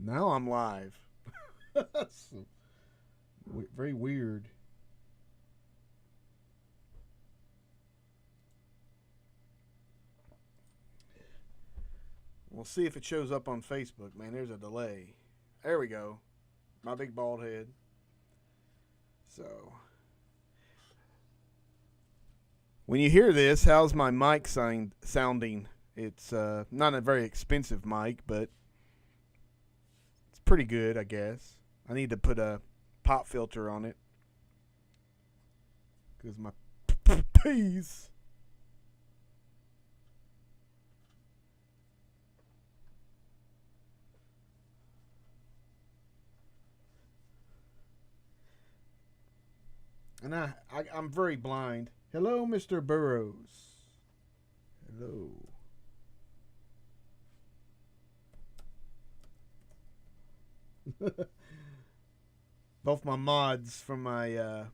Now I'm live. That's very weird. We'll see if it shows up on Facebook. Man, there's a delay. There we go. My big bald head. So, when you hear this, how's my mic sounding? It's not a very expensive mic, but it's pretty good, I guess. I need to put a pop filter on it because my peas. And I'm very blind. Hello, Mr. Burrows. Hello. Both my mods from my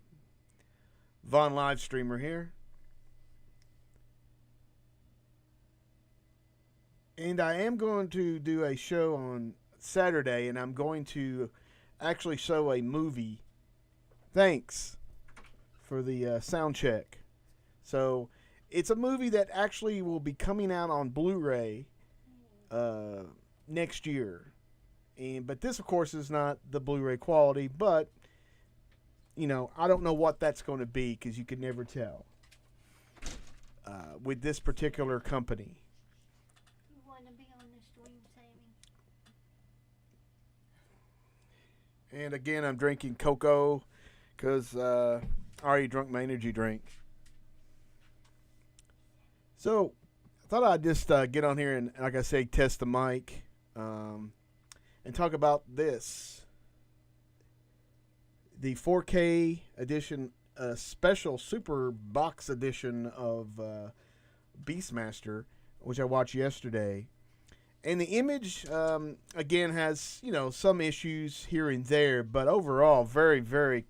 Vaughn live stream are here. And I am going to do a show on Saturday, and I'm going to actually show a movie. Thanks for the sound check. So it's a movie that actually will be coming out on Blu-ray next year. But this, of course, is not the Blu-ray quality. But, you know, I don't know what that's going to be because you could never tell with this particular company. You want to be on the stream, Sammy? And again, I'm drinking cocoa because I already drunk my energy drink. So I thought I'd just get on here and, like I say, test the mic and talk about this. The 4K edition, special super box edition of Beastmaster, which I watched yesterday. And the image, again, has, you know, some issues here and there, but overall, very, very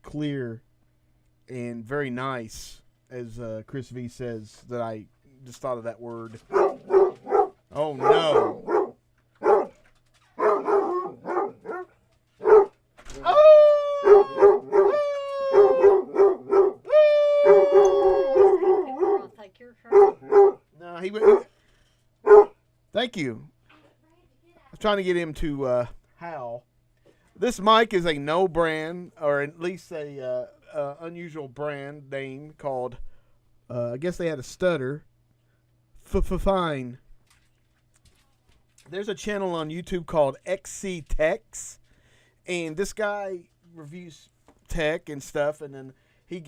clear and very nice, as Chris V says, that I just thought of that word. Oh, no. No, he went. Thank you. I was trying to get him to howl. This mic is a no brand, or at least a unusual brand name called, I guess they had a stutter, Fine. There's a channel on YouTube called XC Techs, and this guy reviews tech and stuff, and then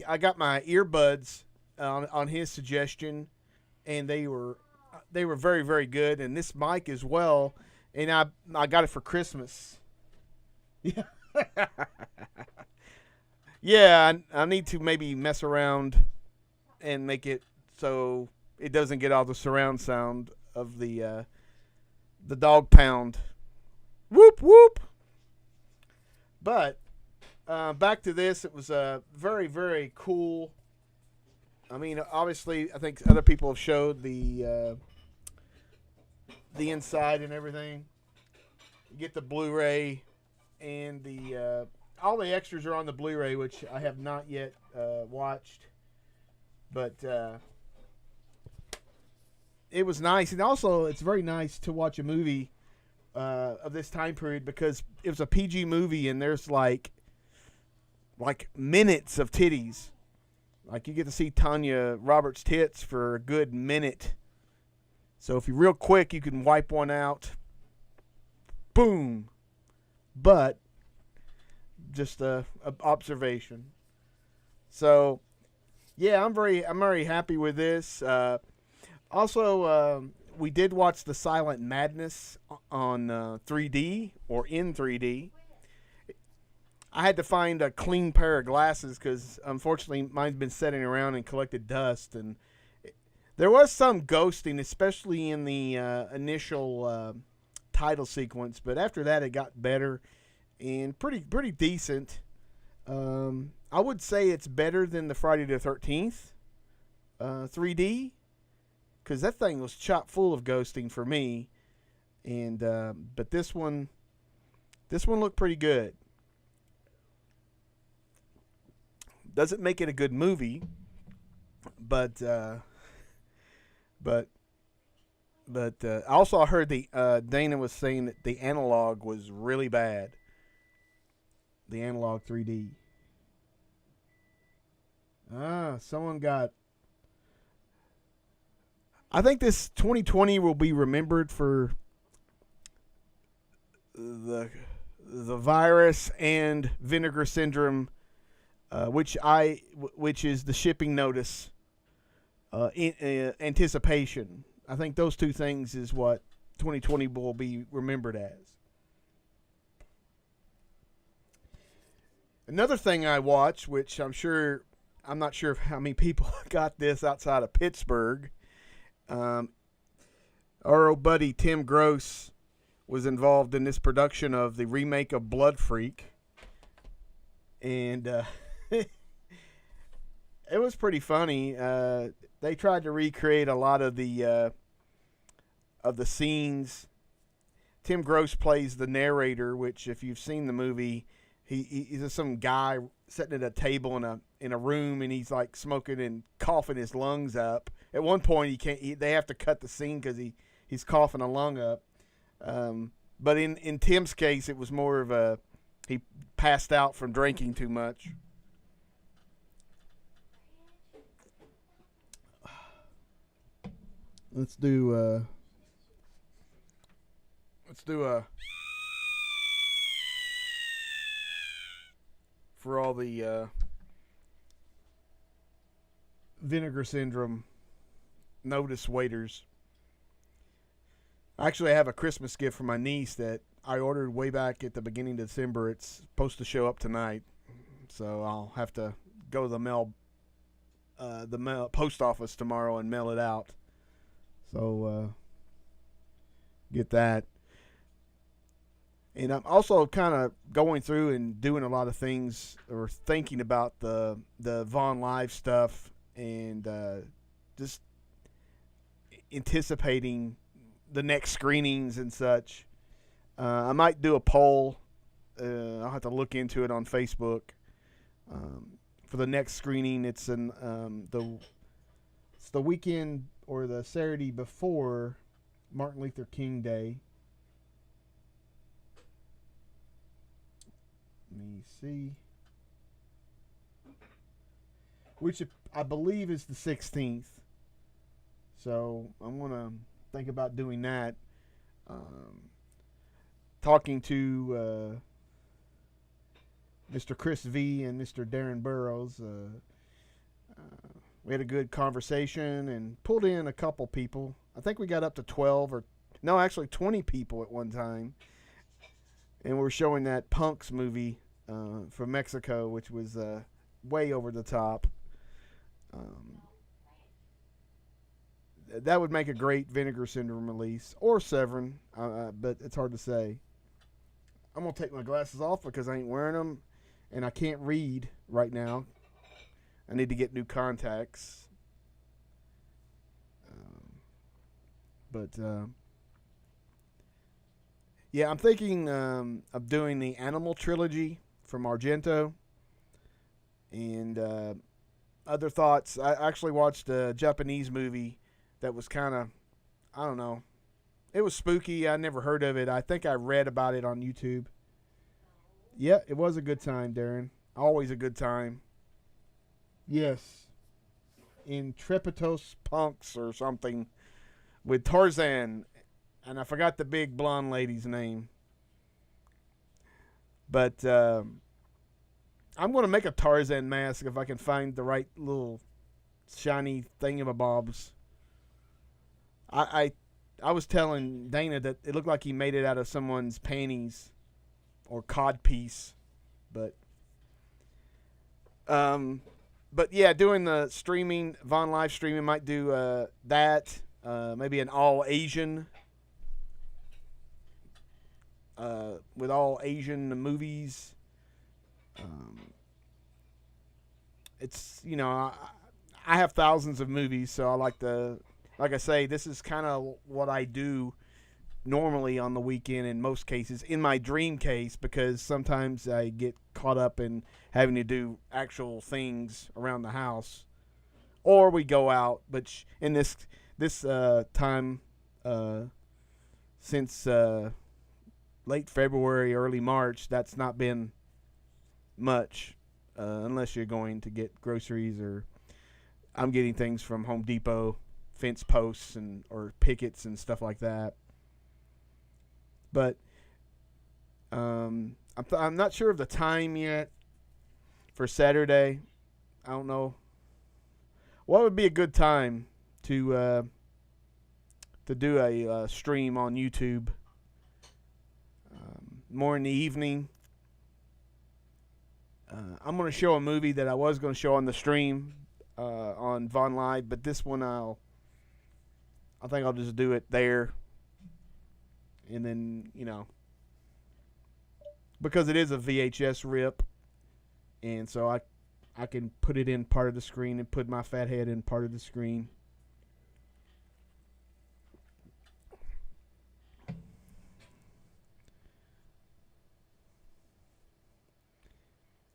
I got my earbuds on his suggestion, and they were very, very good, and this mic as well, and I got it for Christmas. Yeah. Yeah, I need to maybe mess around and make it so it doesn't get all the surround sound of the dog pound. Whoop, whoop. But back to this, it was very, very cool. I mean, obviously, I think other people have showed the inside and everything. You get the Blu-ray and the all the extras are on the Blu-ray, which I have not yet watched. But it was nice, and also it's very nice to watch a movie of this time period because it was a PG movie, and there's like minutes of titties. Like you get to see Tanya Roberts' tits for a good minute. So if you're real quick, you can wipe one out. Boom. But just a observation. So yeah, I'm very happy with this. Also, we did watch The Silent Madness on 3D or in 3D. I had to find a clean pair of glasses because, unfortunately, mine's been sitting around and collected dust. And there was some ghosting, especially in the initial title sequence. But after that, it got better and pretty decent. I would say it's better than the Friday the 13th 3D because that thing was chock full of ghosting for me. And but this one looked pretty good. Doesn't make it a good movie, but also I heard Dana was saying that the analog was really bad. The analog 3D. Someone got. I think this 2020 will be remembered for the virus and vinegar syndrome, which is the shipping notice in anticipation. I think those two things is what 2020 will be remembered as. Another thing I watched, which I'm not sure how many people got this outside of Pittsburgh. Our old buddy Tim Gross was involved in this production of the remake of Blood Freak. And it was pretty funny. They tried to recreate a lot of the scenes. Tim Gross plays the narrator, which if you've seen the movie, he's some guy sitting at a table in a room, and he's like smoking and coughing his lungs up. At one point, they have to cut the scene because he's coughing a lung up. But in Tim's case, it was more of he passed out from drinking too much. Let's do a for all the vinegar syndrome notice waiters. Actually, I have a Christmas gift for my niece that I ordered way back at the beginning of December. It's supposed to show up tonight, so I'll have to go to the mail post office tomorrow and mail it out. So get that. And I'm also kind of going through and doing a lot of things or thinking about the Vaughn Live stuff and just anticipating the next screenings and such. I might do a poll. I'll have to look into it on Facebook. For the next screening, it's the weekend or the Saturday before Martin Luther King Day. Let me see. Which I believe is the 16th. So I'm going to think about doing that. Talking to Mr. Chris V and Mr. Darren Burrows. We had a good conversation and pulled in a couple people. I think we got up to 20 people at one time. And we're showing that Punks movie from Mexico, which was way over the top. That would make a great Vinegar Syndrome release, or Severin, but it's hard to say. I'm going to take my glasses off because I ain't wearing them, and I can't read right now. I need to get new contacts. Yeah, I'm thinking of doing the Animal Trilogy from Argento. And other thoughts, I actually watched a Japanese movie that was kind of, I don't know. It was spooky. I never heard of it. I think I read about it on YouTube. Yeah, it was a good time, Darren. Always a good time. Yes. Intrepidos Punks or something with Tarzan. And I forgot the big blonde lady's name. But I'm going to make a Tarzan mask if I can find the right little shiny thingamabobs. I was telling Dana that it looked like he made it out of someone's panties or codpiece. But yeah, doing the streaming, Vaughn Live streaming, might do that. Maybe an all Asian. With all Asian movies. It's, I have thousands of movies, so I like I say, this is kind of what I do normally on the weekend in most cases, in my dream case, because sometimes I get caught up in having to do actual things around the house, or we go out. But in this time, since late February, early March, that's not been much, unless you're going to get groceries, or I'm getting things from Home Depot, fence posts or pickets and stuff like that. But I'm not sure of the time yet for Saturday. I don't know. What would be a good time to do a stream on YouTube? More in the evening. I'm going to show a movie that I was going to show on the stream on Vaughn Live, but this one I think I'll just do it there. And then, because it is a VHS rip, and so I can put it in part of the screen and put my fat head in part of the screen.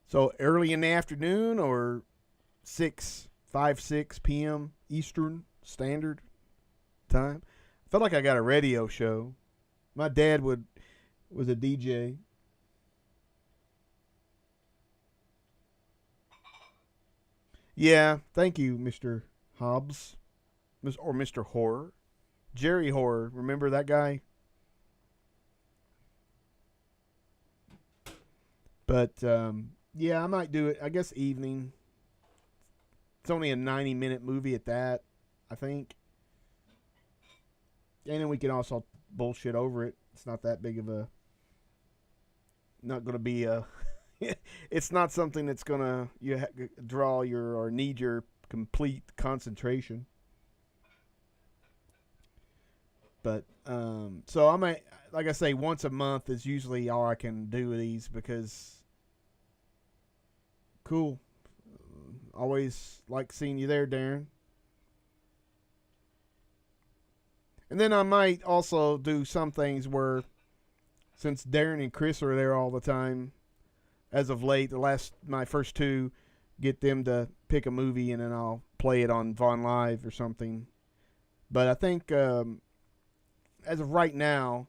So early in the afternoon, or 6 p.m. Eastern Standard Time. I felt like I got a radio show. My dad was a DJ. Yeah, thank you, Mr. Hobbs. Or Mr. Horror. Jerry Horror, remember that guy? But, yeah, I might do it, I guess, evening. It's only a 90-minute movie at that, I think. And then we can also bullshit over it. It's not that big of a... Not going to be a... It's not something that's going to draw your or need your complete concentration. But, so I might... Like I say, once a month is usually all I can do with these, because... Cool. Always like seeing you there, Darren. And then I might also do some things where, since Darren and Chris are there all the time, as of late, my first two, get them to pick a movie and then I'll play it on Vaughn Live or something. But I think, as of right now,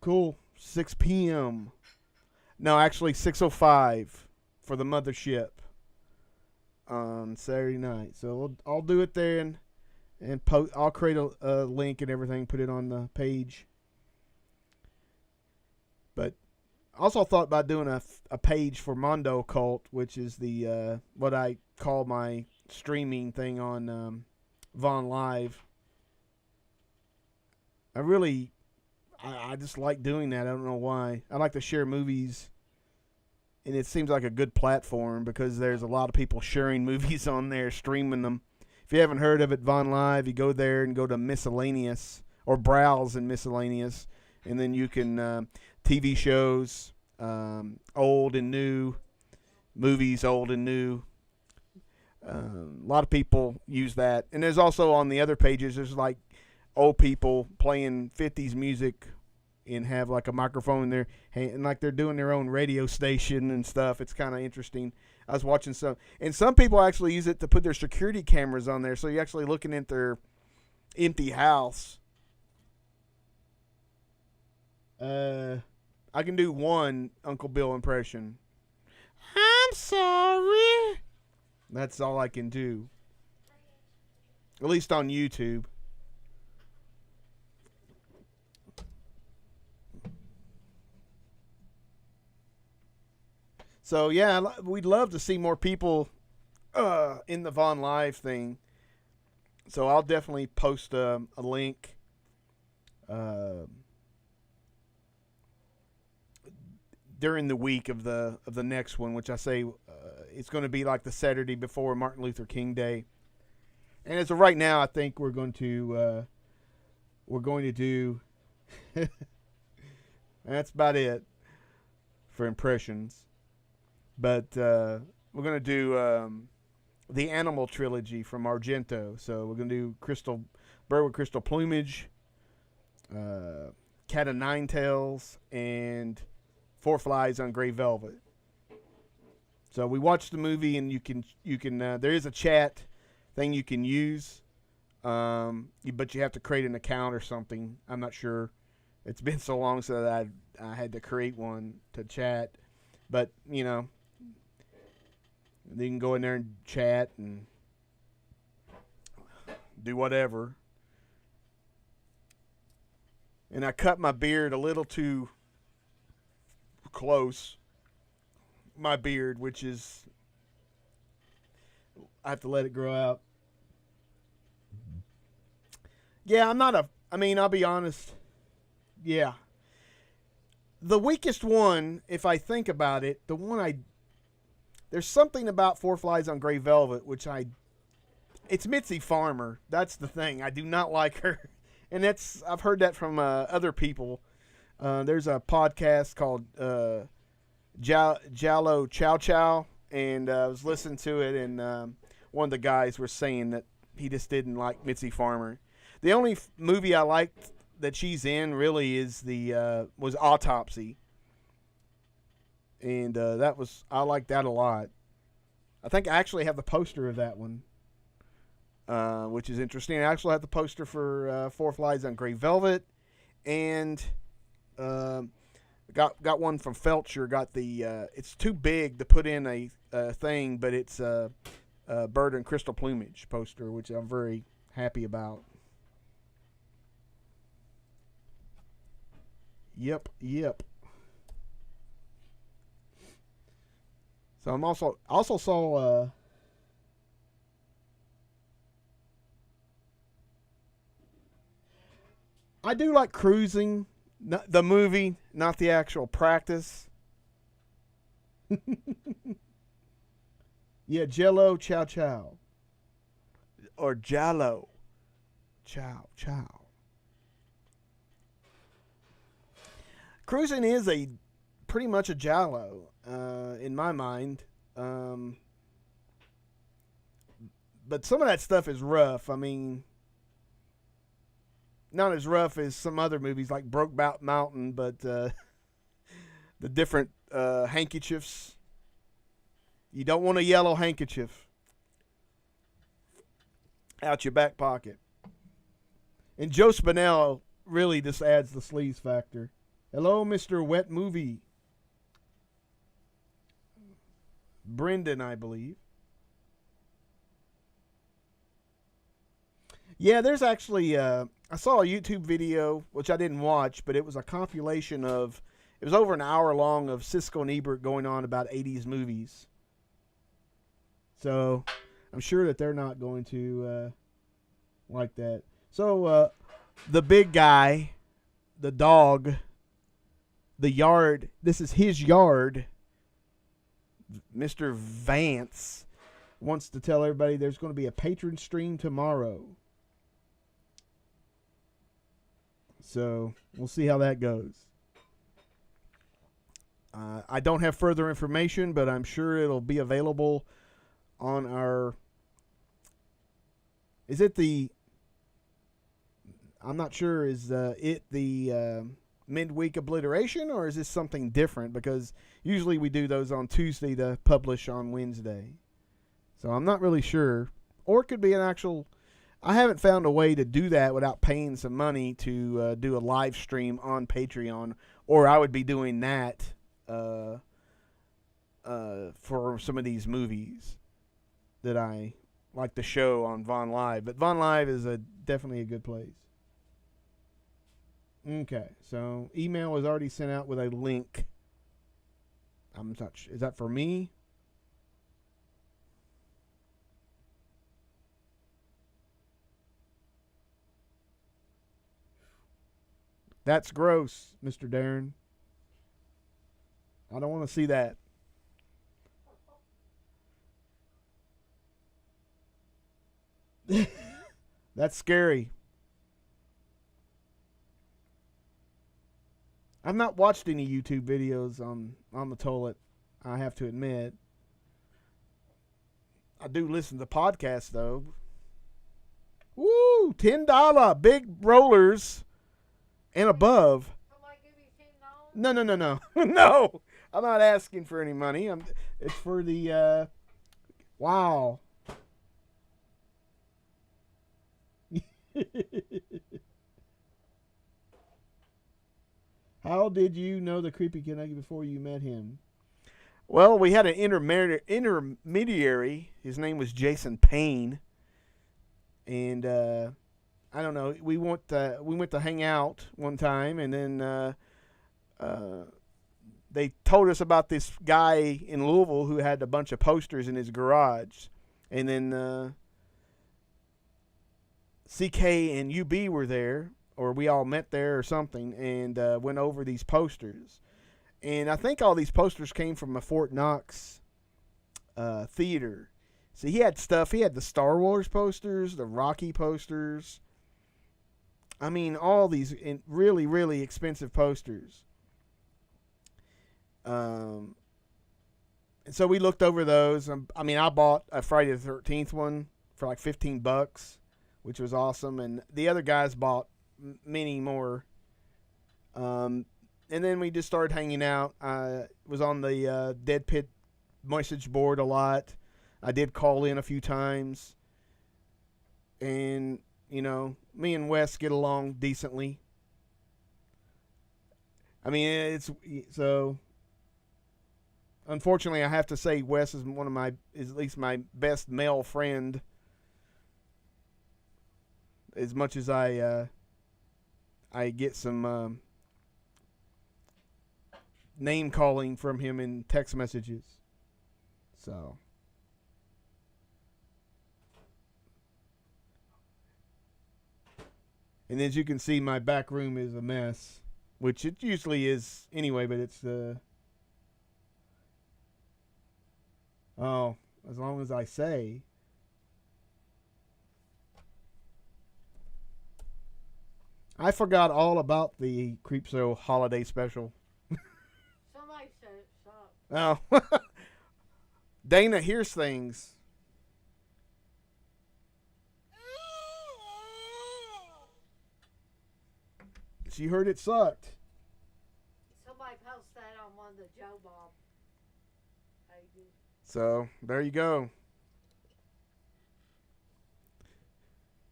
cool, 6 p.m. No, actually 6:05 for the mothership on Saturday night. So I'll do it there and I'll create a link and everything, put it on the page. But I also thought about doing a page for Mondo Cult, which is the what I call my streaming thing on Vaughn Live. I just like doing that. I don't know why. I like to share movies, and it seems like a good platform because there's a lot of people sharing movies on there, streaming them. If you haven't heard of it, Vaughn Live, you go there and go to Miscellaneous, or browse in Miscellaneous, and then you can TV shows, old and new, movies old and new. A lot of people use that. And there's also on the other pages, there's like old people playing 50s music and have like a microphone there and like they're doing their own radio station and stuff. It's kind of interesting. I was watching some people actually use it to put their security cameras on there, so you're actually looking at their empty house. I can do one Uncle Bill impression. I'm sorry. That's all I can do. At least on YouTube. So, yeah, we'd love to see more people in the Vaughn Live thing. So I'll definitely post a link during the week of the next one, which I say it's going to be like the Saturday before Martin Luther King Day. And as of right now, I think we're going to do that's about it for impressions. But we're going to do the Animal trilogy from Argento. So we're gonna do Bird with Crystal Plumage, Cat of Nine Tails, and Four Flies on Gray Velvet. So we watched the movie, and you can there is a chat thing you can use, but you have to create an account or something. I'm not sure. It's been so long so that I had to create one to chat, but you can go in there and chat and do whatever. And I cut my beard a little too close. My beard, which is, I have to let it grow out. Yeah, I'll be honest. Yeah. The weakest one, if I think about it, there's something about Four Flies on Gray Velvet, it's Mitzi Farmer. That's the thing. I do not like her. And I've heard that from other people. There's a podcast called Jallo Chow Chow, and I was listening to it, and one of the guys was saying that he just didn't like Mitzi Farmer. The only movie I liked that she's in really is was Autopsy, and I liked that a lot. I think I actually have the poster of that one, which is interesting. I actually have the poster for Four Flies on Gray Velvet, and got one from Felcher. Got the it's too big to put in a thing, but it's a Bird and Crystal Plumage poster, which I'm very happy about. Yep. So I also saw I do like cruising, the movie, not the actual practice. Yeah, Jello Chow Chow. Or Jallo Chow Chow. Cruising is pretty much a giallo, in my mind. But some of that stuff is rough. I mean, not as rough as some other movies like Brokeback Mountain, but the different handkerchiefs. You don't want a yellow handkerchief out your back pocket. And Joe Spinell really just adds the sleaze factor. Hello, Mr. Wet Movie. Brendan, I believe. Yeah, there's actually, I saw a YouTube video, which I didn't watch, but it was a compilation it was over an hour long of Siskel and Ebert going on about 80s movies. So, I'm sure that they're not going to like that. So, the big guy, the dog, the yard, this is his yard, Mr. Vance, wants to tell everybody there's going to be a patron stream tomorrow. So, we'll see how that goes. I don't have further information, but I'm sure it'll be available on our... I'm not sure, is it the midweek obliteration, or is this something different? Because usually we do those on Tuesday to publish on Wednesday. So I'm not really sure. Or it could be an actual... I haven't found a way to do that without paying some money to do a live stream on Patreon, or I would be doing that for some of these movies that I like to show on Vaughn Live. But Vaughn Live is definitely a good place. Okay, so email was already sent out with a link. I'm not sure. Is that for me? That's gross, Mr. Darren. I don't want to see that. That's scary. I've not watched any YouTube videos on the toilet, I have to admit. I do listen to podcasts though. Woo! $10 big rollers and above. Somebody give you $10? No, no. I'm not asking for any money. It's for the. Wow. How did you know the creepy Kentucky before you met him? Well, we had an intermediary. His name was Jason Payne, and I don't know. We went to hang out one time, and then they told us about this guy in Louisville who had a bunch of posters in his garage, and then CK and UB were there, or we all met there or something, and went over these posters. And I think all these posters came from a Fort Knox theater. So he had stuff. He had the Star Wars posters, the Rocky posters. I mean, all these really, really expensive posters. And so we looked over those. I mean, I bought a Friday the 13th one for like $15, which was awesome. And the other guys bought many more. And then we just started hanging out. I was on the DEADPIT message board a lot. I did call in a few times. And, you know, me and Wes get along decently. I mean, it's so. Unfortunately, I have to say Wes is at least my best male friend. As much as I get some name calling from him in text messages. So. And as you can see, my back room is a mess, which it usually is anyway, but it's oh, as long as I say. I forgot all about the Creep Show holiday special. Somebody said it sucked. Oh. Dana hears things. She heard it sucked. Somebody posted that on one of the Joe Bob pages. So, there you go.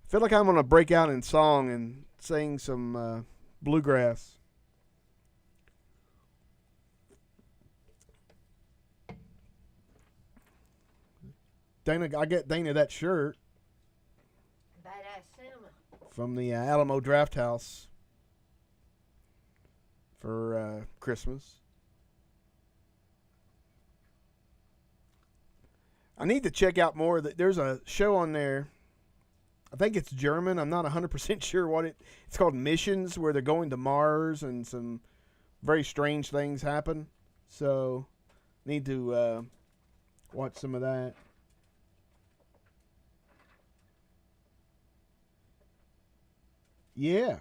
I feel like I'm going to break out in song and sing some bluegrass. Dana, I get Dana that shirt Badass Cinema. from the Alamo Draft House for Christmas. I need to check out more. There's a show on there. I think it's German. I'm not 100% sure what it's called. Missions, where they're going to Mars and some very strange things happen. So, need to watch some of that. Yeah.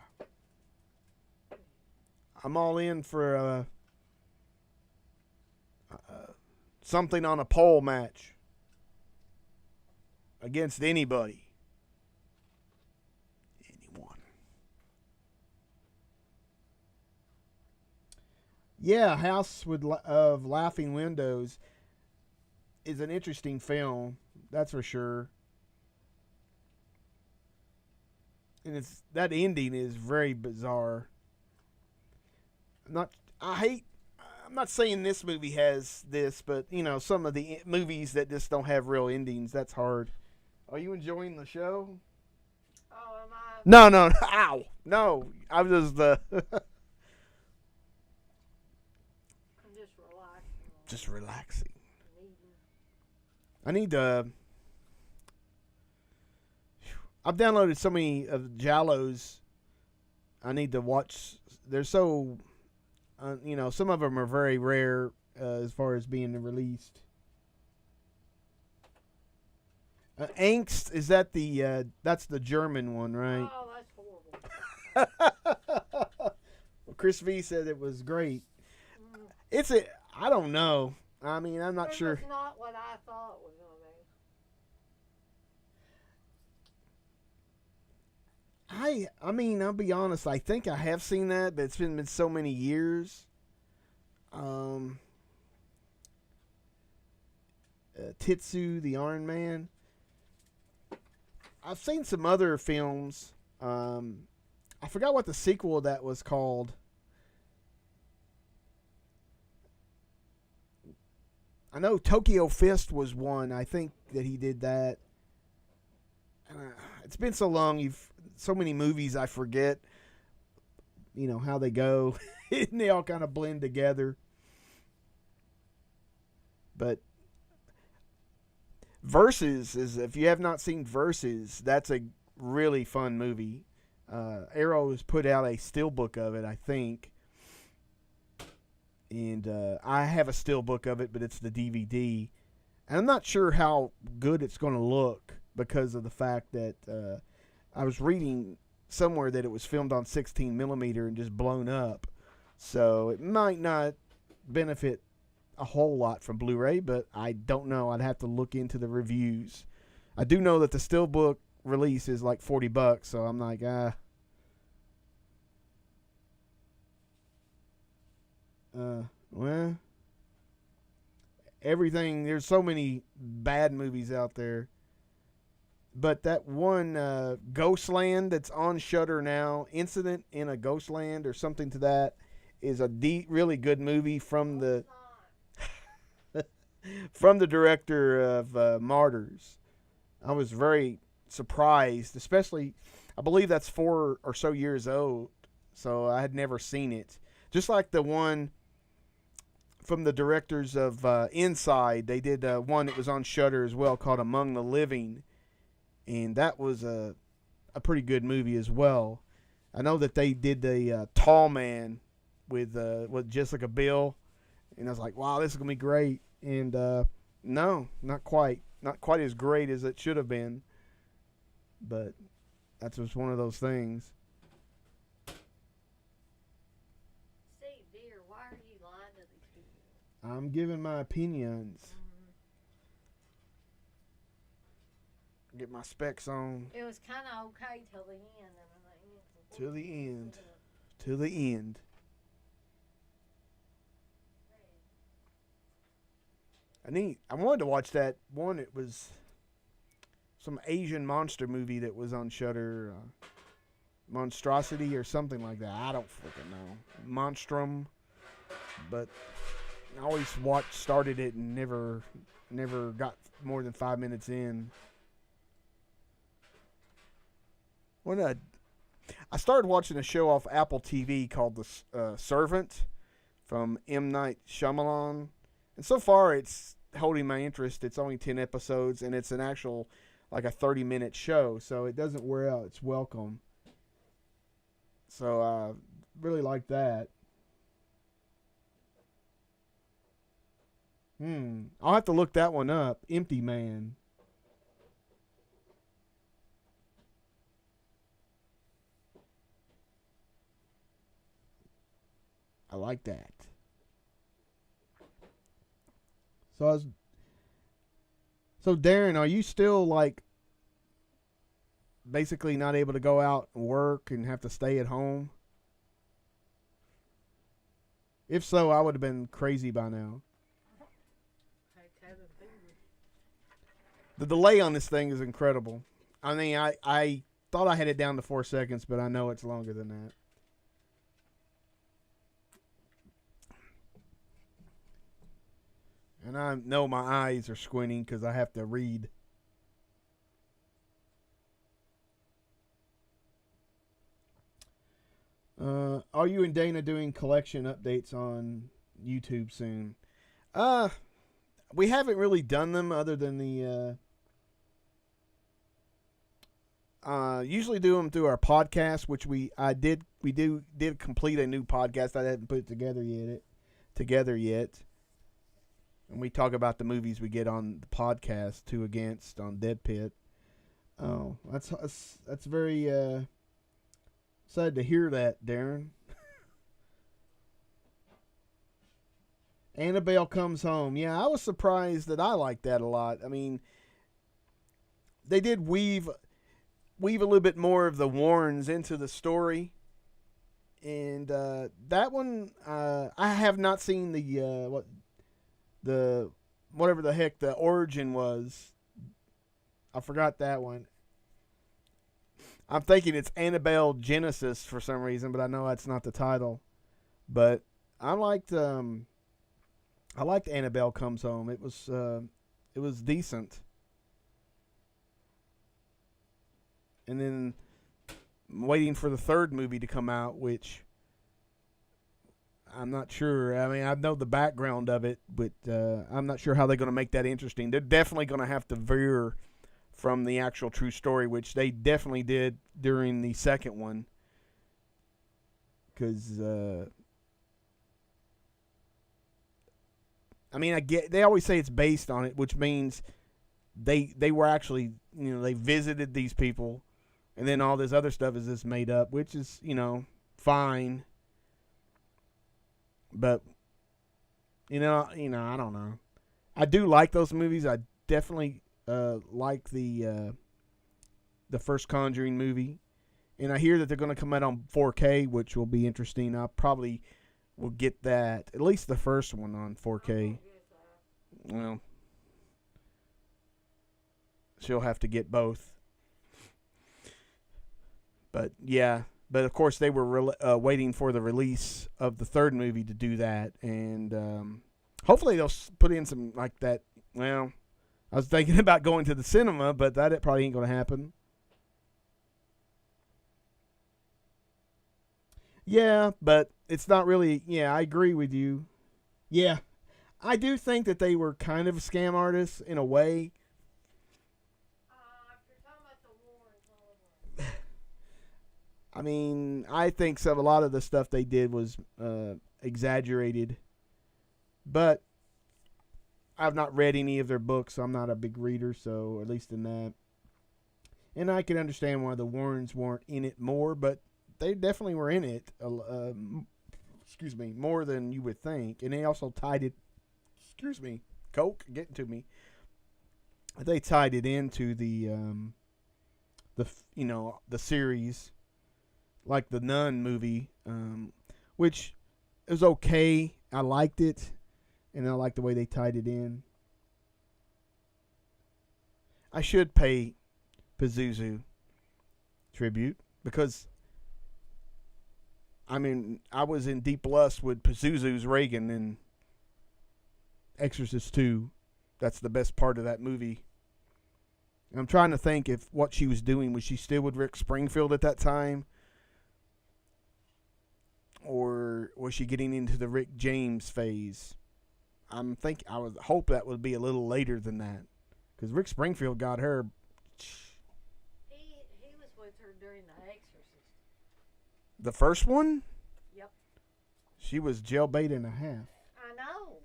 I'm all in for something on a pole match against anybody. Anyone. Yeah, House of Laughing Windows is an interesting film, that's for sure. And that ending is very bizarre. I'm not saying this movie has this, but you know, some of the movies that just don't have real endings, that's hard. Are you enjoying the show? Oh, am I? No, ow, no. I was just I'm just relaxing. just relaxing. Eating. I need to. I've downloaded so many of the Jallos. I need to watch. They're so, you know, some of them are very rare as far as being released. Angst, is that that's the German one, right? Oh, that's horrible. Well, Chris V said it was great. Mm. I don't know. I mean, I'm not It sure. was not what I thought it was going to be. I mean, I'll be honest. I think I have seen that, but it's been so many years. Tetsu the Iron Man. I've seen some other films. I forgot what the sequel of that was called. I know Tokyo Fist was one. I think that he did that. It's been so long. So many movies I forget. You know how they go, and they all kind of blend together. But Versus is, if you have not seen Versus, that's a really fun movie. Arrow has put out a steelbook of it, I think. And I have a steelbook of it, but it's the DVD. And I'm not sure how good it's going to look because of the fact that I was reading somewhere that it was filmed on 16 millimeter and just blown up. So it might not benefit a whole lot from Blu-ray, but I don't know. I'd have to look into the reviews. I do know that the steelbook release is like $40, so I'm like, well, everything, there's so many bad movies out there. But that one Ghostland that's on Shudder now, Incident in a Ghostland or something to that, is a really good movie from the from the director of Martyrs. I was very surprised, especially, I believe that's 4 or so years old, so I had never seen it. Just like the one from the directors of Inside, they did one that was on Shudder as well called Among the Living, and that was a pretty good movie as well. I know that they did the Tall Man with Jessica Biel, and I was like, wow, this is going to be great. And no, not quite as great as it should have been, but that's just one of those things. Steve, dear, why are you lying to these people? I'm giving my opinions. Get my specs on. It was kind of okay till the end. Till the end. Till the end. I wanted to watch that one. It was some Asian monster movie that was on Shudder. Monstrosity or something like that. I don't freaking know. Monstrum. But I always started it and never got more than 5 minutes in. I started watching a show off Apple TV called The Servant from M. Night Shyamalan. And so far it's holding my interest. It's only 10 episodes, and it's an actual, like a 30-minute show, so it doesn't wear out its welcome. So I really like that. I'll have to look that one up. Empty Man. I like that. So Darren, are you still like basically not able to go out and work and have to stay at home? If so, I would have been crazy by now. The delay on this thing is incredible. I mean, I thought I had it down to 4 seconds, but I know it's longer than that. And I know my eyes are squinting because I have to read. Are you and Dana doing collection updates on YouTube soon? We haven't really done them other than the... usually do them through our podcast, which we did complete a new podcast. I haven't put it together yet. And we talk about the movies we get on the podcast, Two Against on DEADPIT. Oh, that's very sad to hear that, Darren. Annabelle Comes Home. Yeah, I was surprised that I liked that a lot. I mean, they did weave weave a little bit more of the Warrens into the story. And that one, I have not seen whatever the heck the origin was. I forgot that one. I'm thinking it's Annabelle Genesis for some reason, but I know that's not the title. But I liked Annabelle Comes Home. It was decent. And then I'm waiting for the third movie to come out, which I'm not sure. I mean, I know the background of it, but I'm not sure how they're going to make that interesting. They're definitely going to have to veer from the actual true story, which they definitely did during the second one. Because, I mean, they always say it's based on it, which means they were actually, they visited these people, and then all this other stuff is just made up, which is, fine. But, I don't know. I do like those movies. I definitely like the first Conjuring movie. And I hear that they're going to come out on 4K, which will be interesting. I probably will get that, at least the first one on 4K. Well, she'll have to get both. But, yeah. But, of course, they were waiting for the release of the third movie to do that. And hopefully they'll put in some like that. Well, I was thinking about going to the cinema, but that probably ain't going to happen. Yeah, but it's not really. Yeah, I agree with you. Yeah, I do think that they were kind of scam artists in a way. If you're talking about the Warrens, I mean, I think a lot of the stuff they did was exaggerated. But I've not read any of their books, so I'm not a big reader, so at least in that. And I can understand why the Warrens weren't in it more, but they definitely were in it, more than you would think. And they also tied it, Coke, getting to me. They tied it into the series, like the Nun movie, which is okay. I liked it, and I like the way they tied it in. I should pay Pazuzu tribute because, I mean, I was in deep lust with Pazuzu's Reagan in Exorcist 2. That's the best part of that movie. And I'm trying to think if what she was doing, was she still with Rick Springfield at that time? Or was she getting into the Rick James phase? I would hope that would be a little later than that. Because Rick Springfield got her. he was with her during The Exorcist. The first one? Yep. She was jailbait and a half. I know.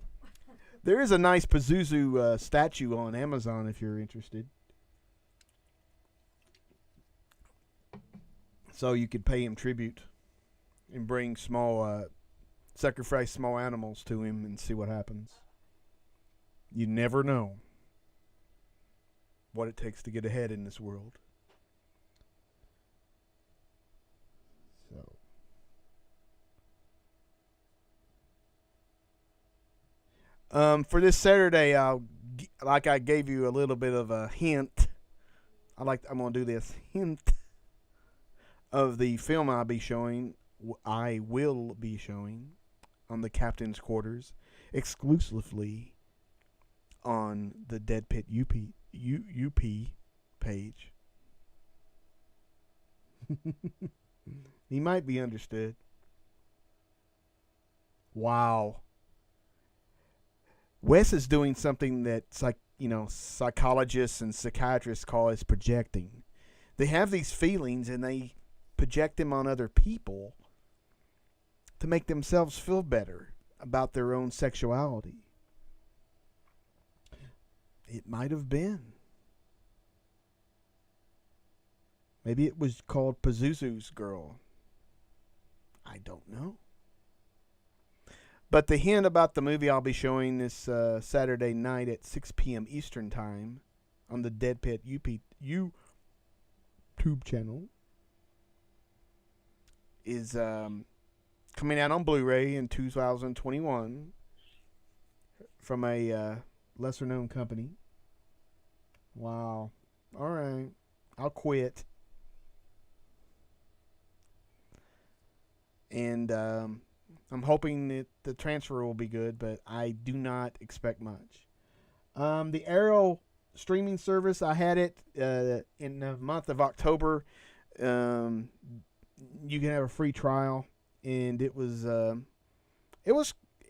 There is a nice Pazuzu statue on Amazon if you're interested. So you could pay him tribute and bring sacrifice small animals to him and see what happens. You never know what it takes to get ahead in this world. So, for this Saturday, like I gave you a little bit of a hint. I'm gonna do this hint of the film I will be showing on the Captain's Quarters exclusively on the DEADPIT UP page. He might be understood. Wow. Wes is doing something that's like, psychologists and psychiatrists call as projecting. They have these feelings and they project them on other people to make themselves feel better about their own sexuality. It might have been. Maybe it was called Pazuzu's Girl. I don't know. But the hint about the movie I'll be showing this Saturday night at 6 p.m. Eastern Time on the DEADPIT tube channel is coming out on Blu-ray in 2021 from a lesser-known company. Wow. All right. I'll quit. And I'm hoping that the transfer will be good, but I do not expect much. The Arrow streaming service, I had it in the month of October. You can have a free trial, and it was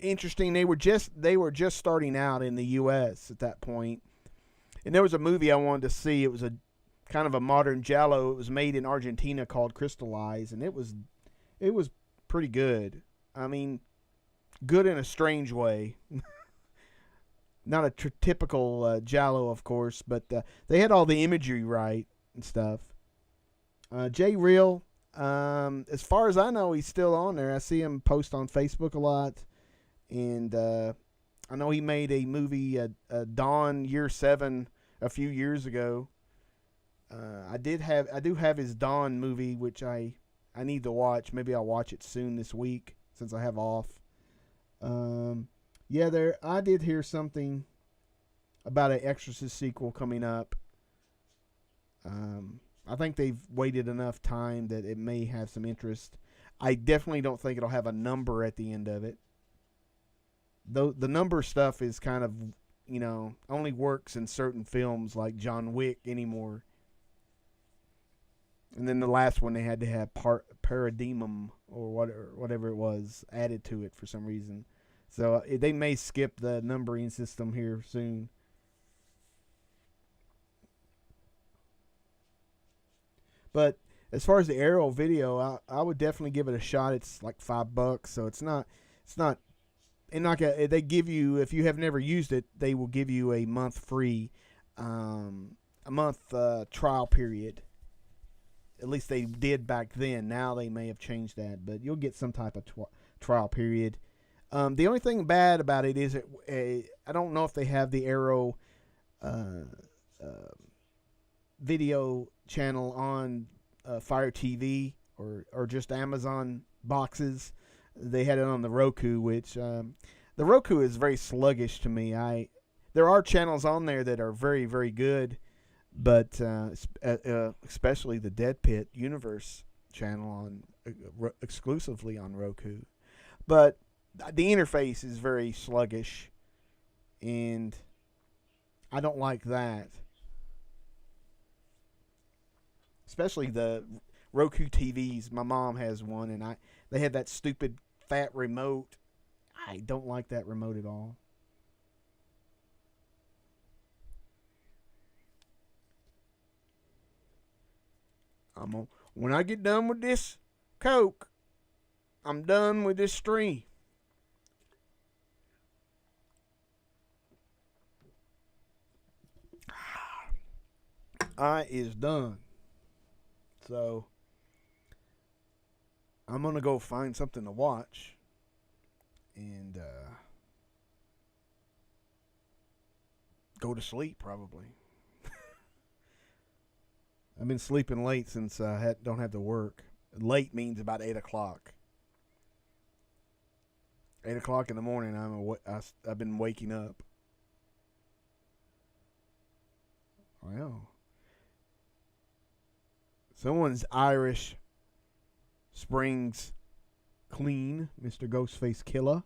interesting. They were just starting out in the U.S. at that point, and there was a movie I wanted to see. It was a kind of a modern giallo. It was made in Argentina called Crystallize, and it was pretty good. I mean, good in a strange way. Not a typical giallo, of course, but they had all the imagery right and stuff. Jay Reel, as far as I know, he's still on there. I see him post on Facebook a lot, and I know he made a movie, Dawn Year 7, a few years ago. I do have his Dawn movie, which I need to watch. Maybe I'll watch it soon this week since I have off. Yeah, I did hear something about an Exorcist sequel coming up. I think they've waited enough time that it may have some interest. I definitely don't think it'll have a number at the end of it. Though the number stuff is kind of, only works in certain films like John Wick anymore. And then the last one, they had to have Parademum or whatever it was added to it for some reason. So they may skip the numbering system here soon. But as far as the Arrow video, I would definitely give it a shot. It's like $5, so it's not. And they give you, if you have never used it, they will give you a month free, a month trial period. At least they did back then. Now they may have changed that, but you'll get some type of trial period. The only thing bad about it is I don't know if they have the Arrow video channel on Fire TV or just Amazon boxes. They had it on the Roku, which the Roku is very sluggish to me. There are channels on there that are very, very good, but especially the DEADPIT Universe channel exclusively on Roku. But the interface is very sluggish, and I don't like that. Especially the Roku TVs. My mom has one, and they have that stupid fat remote. I don't like that remote at all. When I get done with this Coke, I'm done with this stream. I is done. So I'm going to go find something to watch and go to sleep probably. I've been sleeping late since I don't have to work. Late means about 8 o'clock. 8 o'clock in the morning, I've been waking up. Well, someone's Irish Springs clean, Mr. Ghostface Killer.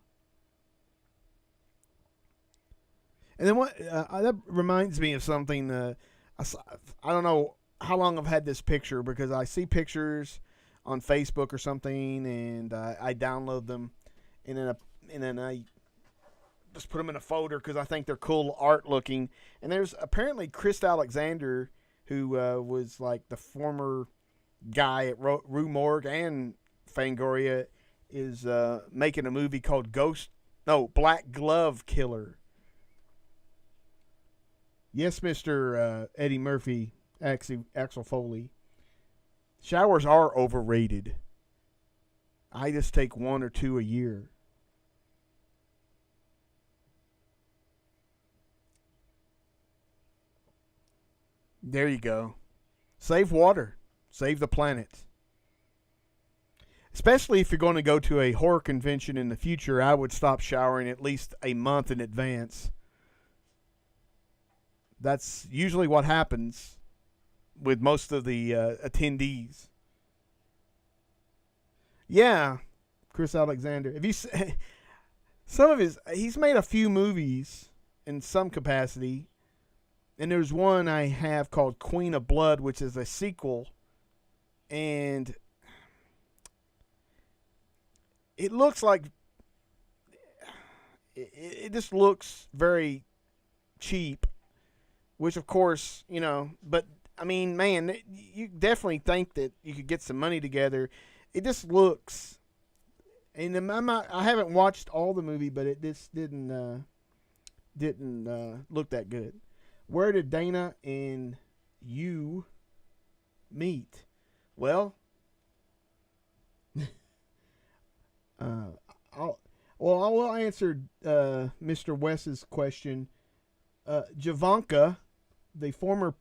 And then that reminds me of something. I don't know how long I've had this picture because I see pictures on Facebook or something, and I download them, and then I just put them in a folder because I think they're cool art looking. And there's apparently Chris Alexander, who was like the former guy at Rue Morgue and Fangoria, is making a movie called Black Glove Killer. Yes, Mr. Eddie Murphy, Axel Foley. Showers are overrated. I just take 1 or 2 a year. There you go. Save water. Save the planet. Especially if you're going to go to a horror convention in the future, I would stop showering at least a month in advance. That's usually what happens with most of the attendees. Yeah, Chris Alexander. If you some of he's made a few movies in some capacity, and there's one I have called Queen of Blood, which is a sequel, and it looks like it just looks very cheap, which of course, you know, but I mean, man, you definitely think that you could get some money together. It just looks, and I haven't watched all the movie, but it just didn't look that good. Where did Dana and you meet? Well, I will answer Mr. West's question. Javanka, the former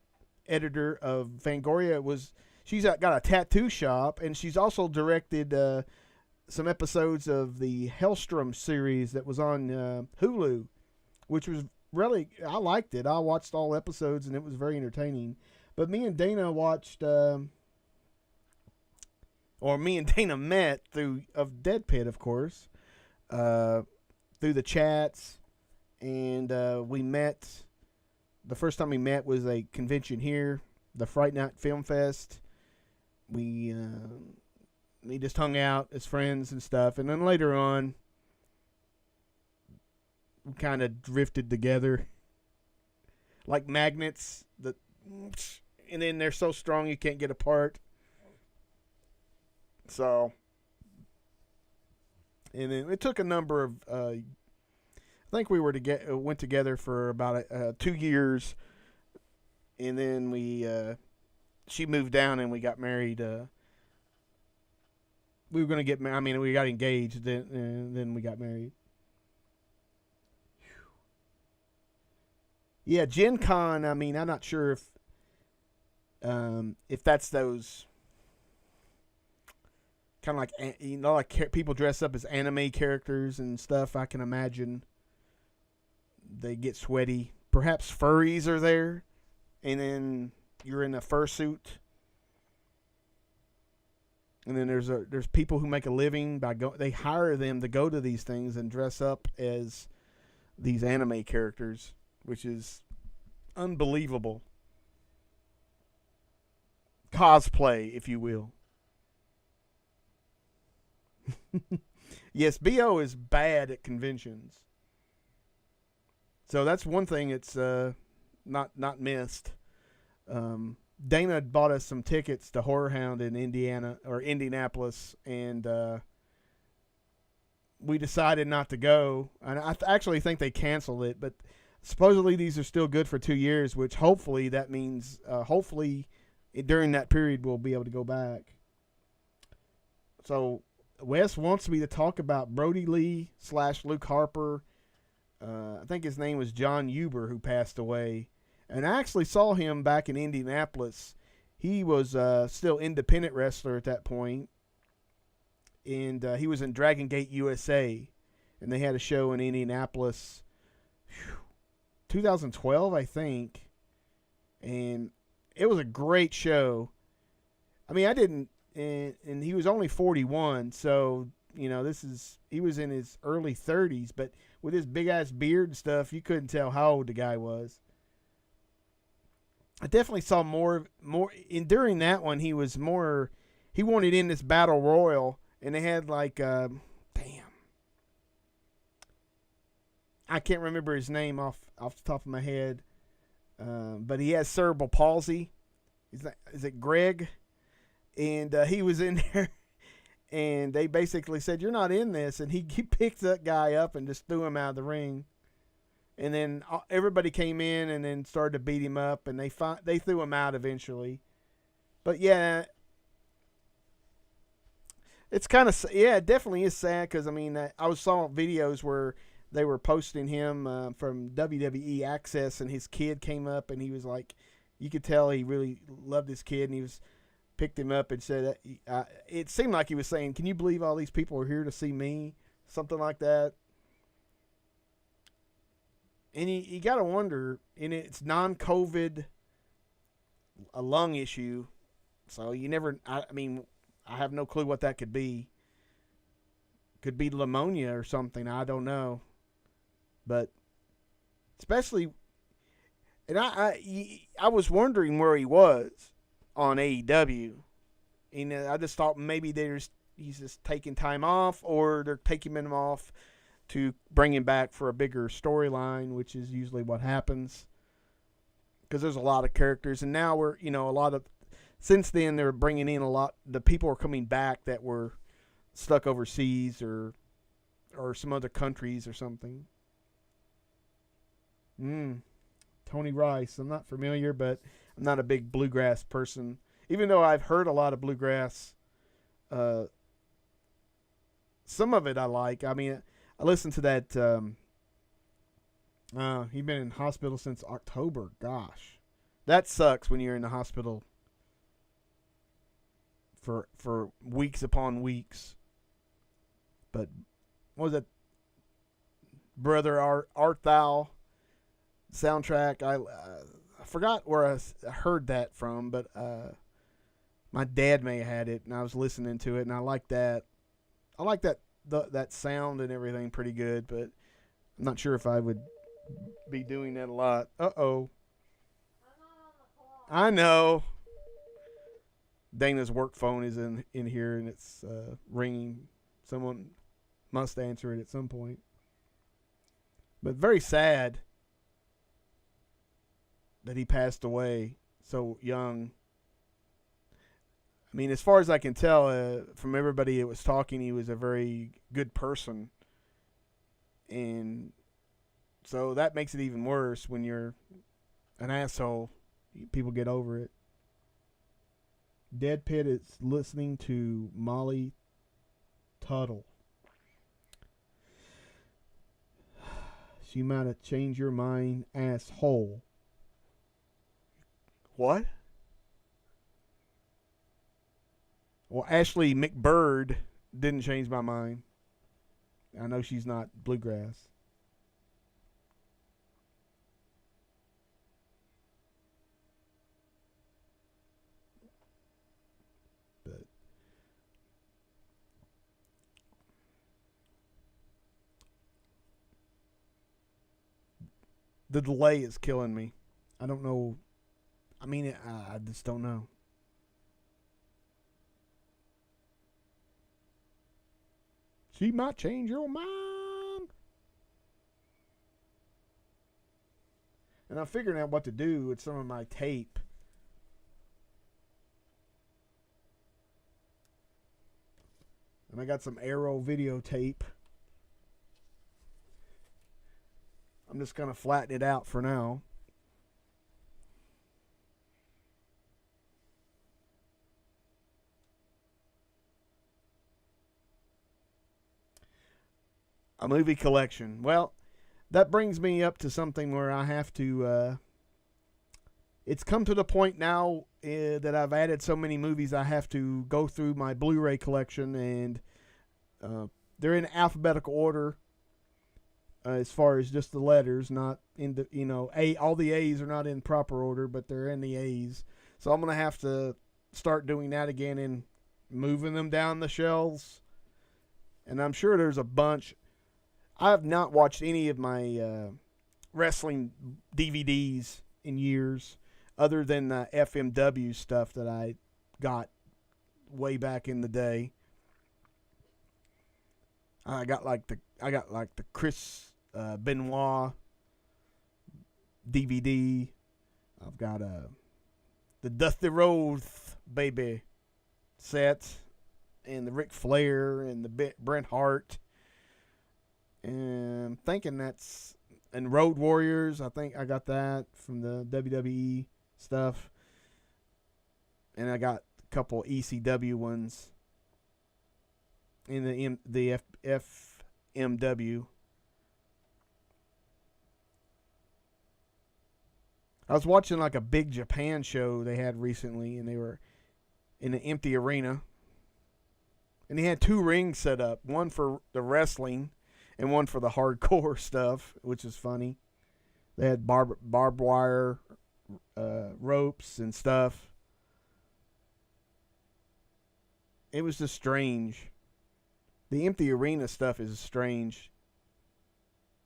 editor of Fangoria, she's got a tattoo shop, and she's also directed some episodes of the Hellstrom series that was on Hulu, which was really, I liked it. I watched all episodes, and it was very entertaining. But me and Dana watched, me and Dana met through DEADPIT, of course, through the chats, and we met. The first time we met was a convention here, the Fright Night Film Fest. We just hung out as friends and stuff, and then later on, we kind of drifted together like magnets. And then they're so strong you can't get apart. So, and then it took a number of. I think we went together for about 2 years, and then she moved down and we got married. We were going to get married. I mean, we got engaged, then we got married. Yeah, Gen Con, I mean, I'm not sure if that's those kind of like, you know, like people dress up as anime characters and stuff. I can imagine they get sweaty. Perhaps furries are there, and then you're in a fursuit. And then there's people who make a living they hire them to go to these things and dress up as these anime characters, which is unbelievable. Cosplay, if you will. Yes, BO is bad at conventions. So that's one thing it's not missed. Dana bought us some tickets to Horror Hound in Indianapolis, and we decided not to go. And I actually think they canceled it, but supposedly these are still good for 2 years, which hopefully that means hopefully during that period we'll be able to go back. So Wes wants me to talk about Brody Lee / Luke Harper. I think his name was John Huber, who passed away. And I actually saw him back in Indianapolis. He was still independent wrestler at that point. And he was in Dragon Gate USA. And they had a show in Indianapolis, 2012, I think. And it was a great show. I mean, I didn't, and he was only 41, so, you know, he was in his early 30s, but with his big-ass beard and stuff, you couldn't tell how old the guy was. I definitely saw more, and during that one, he wanted in this battle royal, and they had like, I can't remember his name off the top of my head, but he has cerebral palsy. Is it Greg? And he was in there, and they basically said, "You're not in this," and he picked that guy up and just threw him out of the ring. And then everybody came in and then started to beat him up, and they threw him out eventually. But yeah, it's kind of, it definitely is sad, because I mean, I saw videos where they were posting him from WWE Access, and his kid came up, and he was like, you could tell he really loved his kid, and he was picked him up and said, it seemed like he was saying, "Can you believe all these people are here to see me?" Something like that. And you got to wonder, and it's non-COVID, a lung issue. So you never, I mean, I have no clue what that could be. Could be pneumonia or something. I don't know. But especially, and I was wondering where he was on AEW. And I just thought maybe he's just taking time off, or they're taking him off to bring him back for a bigger storyline, which is usually what happens. Because there's a lot of characters, and now we're, since then they're bringing in a lot. The people are coming back that were stuck overseas or some other countries or something. Tony Rice. I'm not familiar, but I'm not a big bluegrass person. Even though I've heard a lot of bluegrass, some of it I like. I mean, I listened to that. He's been in hospital since October. Gosh, that sucks when you're in the hospital for weeks upon weeks. But what was it? Brother Art Thou soundtrack. I forgot where I heard that from, but my dad may have had it, and I was listening to it, and I like that. I like that sound and everything pretty good, but I'm not sure if I would be doing that a lot. Uh-oh. I know. Dana's work phone is in here, and it's ringing. Someone must answer it at some point. But very sad that he passed away so young. I mean, as far as I can tell from everybody that was talking, he was a very good person. And so that makes it even worse when you're an asshole. People get over it. DEADPIT is listening to Molly Tuttle. She might have changed your mind, asshole. What? Well, Ashley McBird didn't change my mind. I know she's not bluegrass. But the delay is killing me. I don't know. I mean, I just don't know. She might change your mind. And I'm figuring out what to do with some of my tape. And I got some Arrow videotape. I'm just going to flatten it out for now. A movie collection. Well, that brings me up to something where I have to... it's come to the point now that I've added so many movies, I have to go through my Blu-ray collection, and they're in alphabetical order as far as just the letters, not in the, all the A's are not in proper order, but they're in the A's. So I'm going to have to start doing that again and moving them down the shelves. And I'm sure there's a bunch. I have not watched any of my wrestling DVDs in years, other than the FMW stuff that I got way back in the day. I got like the Chris Benoit DVD. I've got the Dusty Rhodes baby set, and the Ric Flair and the Bret Hart. And I'm thinking that's, and Road Warriors. I think I got that from the WWE stuff. And I got a couple ECW ones in the FMW. I was watching like a Big Japan show they had recently, and they were in an empty arena. And he had 2 rings set up, one for the wrestling and one for the hardcore stuff, which is funny. They had barbed wire, ropes and stuff. It was just strange. The empty arena stuff is strange.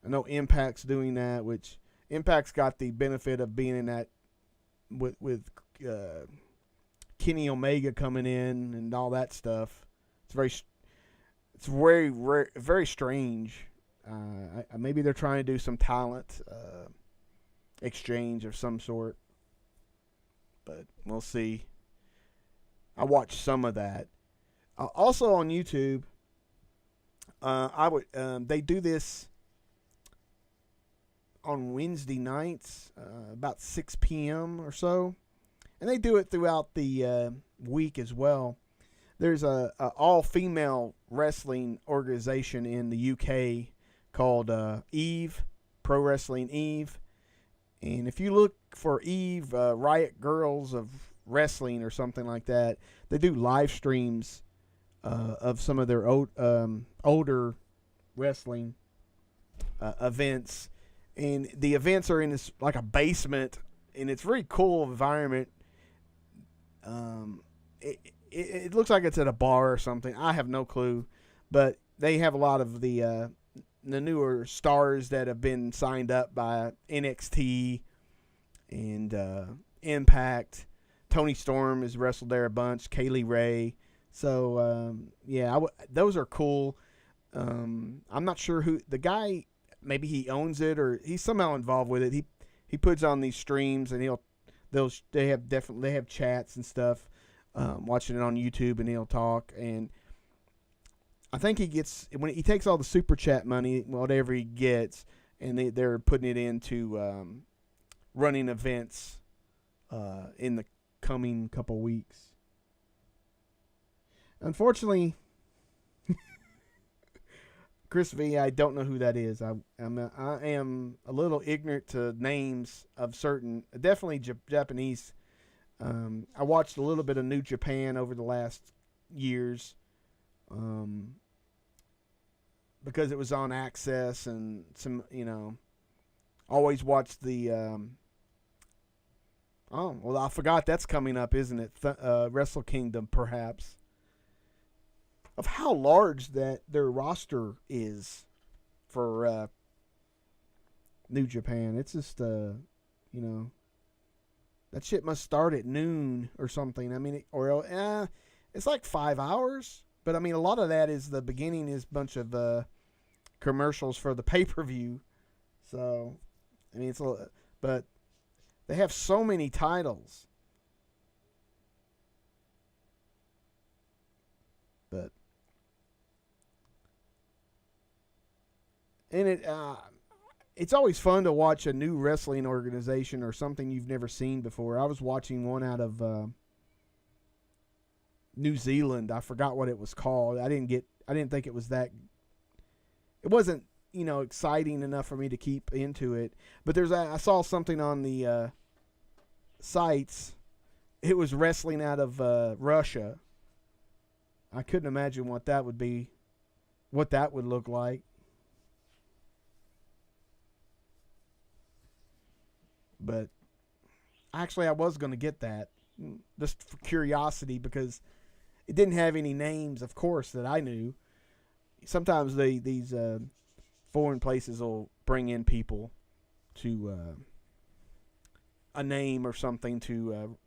I know Impact's doing that, which Impact's got the benefit of being in that with Kenny Omega coming in and all that stuff. It's very strange. Maybe they're trying to do some talent exchange of some sort, but we'll see. I watched some of that. Also on YouTube, they do this on Wednesday nights, about 6 p.m. or so, and they do it throughout the week as well. There's a all-female wrestling organization in the UK called Eve, Pro Wrestling Eve. And if you look for Eve, Riot Girls of Wrestling or something like that, they do live streams of some of their older wrestling events. And the events are in this like a basement, and it's a very cool environment. It looks like it's at a bar or something. I have no clue, but they have a lot of the newer stars that have been signed up by NXT and Impact. Tony Storm has wrestled there a bunch. Kaylee Ray. So those are cool. I'm not sure who the guy. Maybe he owns it or he's somehow involved with it. He puts on these streams and they have chats and stuff. Watching it on YouTube, and he'll talk, and I think he takes all the super chat money, whatever he gets, and they're putting it into running events in the coming couple weeks. Unfortunately, Chris V, I don't know who that is. I am a little ignorant to names of certain, definitely Japanese. I watched a little bit of New Japan over the last years because it was on Access and some, always watched the I forgot that's coming up, isn't it? Wrestle Kingdom, perhaps. Of how large that their roster is for New Japan. It's just, that shit must start at noon or something. I mean, it's like 5 hours. But, I mean, a lot of that is the beginning is a bunch of commercials for the pay-per-view. So, I mean, but they have so many titles. But, and it's always fun to watch a new wrestling organization or something you've never seen before. I was watching one out of New Zealand. I forgot what it was called. I didn't think it was that. It wasn't, exciting enough for me to keep into it. But I saw something on the sites. It was wrestling out of Russia. I couldn't imagine what that would be, what that would look like. But actually, I was going to get that just for curiosity because it didn't have any names, of course, that I knew. Sometimes these foreign places will bring in people to a name or something to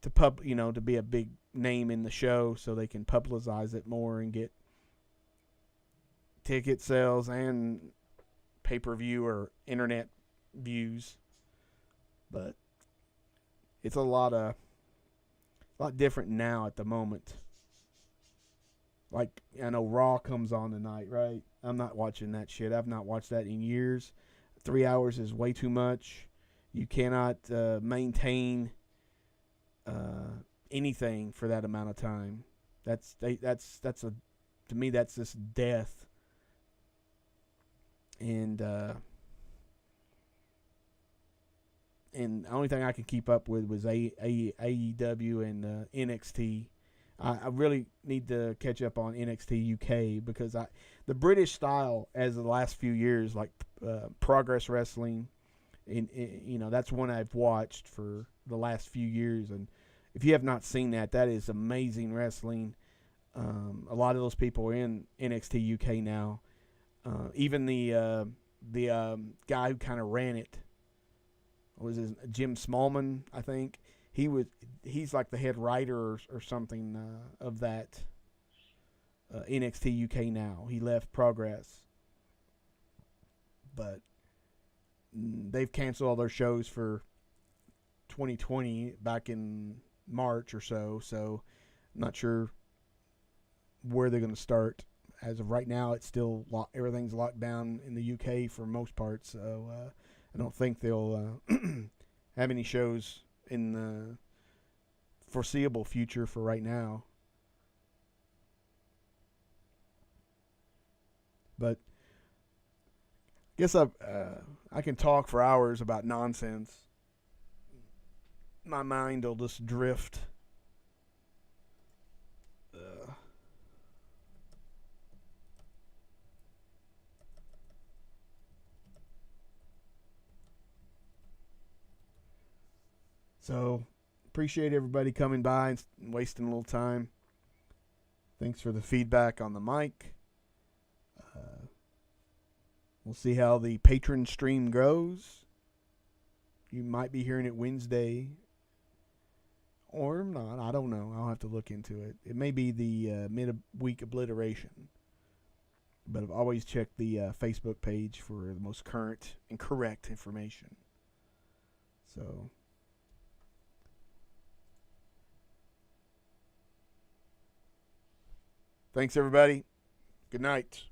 be a big name in the show, so they can publicize it more and get ticket sales and pay-per-view or internet views. But it's a lot different now at the moment. Like, I know Raw comes on tonight, right? I'm not watching that shit. I've not watched that in years. 3 hours is way too much. You cannot maintain anything for that amount of time. To me, that's just death. And and the only thing I could keep up with was AEW and NXT. I really need to catch up on NXT UK because the British style as the last few years, like Progress Wrestling, that's one I've watched for the last few years. And if you have not seen that, that is amazing wrestling. A lot of those people are in NXT UK now. Even the guy who kind of ran it was Jim Smallman, I think. He's like the head writer or something of that NXT UK now. He left Progress, but they've canceled all their shows for 2020 back in March or so. So I'm not sure where they're going to start. As of right now, it's still everything's locked down in the UK for most parts. So I don't think they'll have any shows in the foreseeable future for right now. But I guess I can talk for hours about nonsense. My mind will just drift. So, appreciate everybody coming by and wasting a little time. Thanks for the feedback on the mic. We'll see how the patron stream goes. You might be hearing it Wednesday or not. I don't know. I'll have to look into it. It may be the mid-week obliteration. But I've always checked the Facebook page for the most current and correct information. So... thanks, everybody. Good night.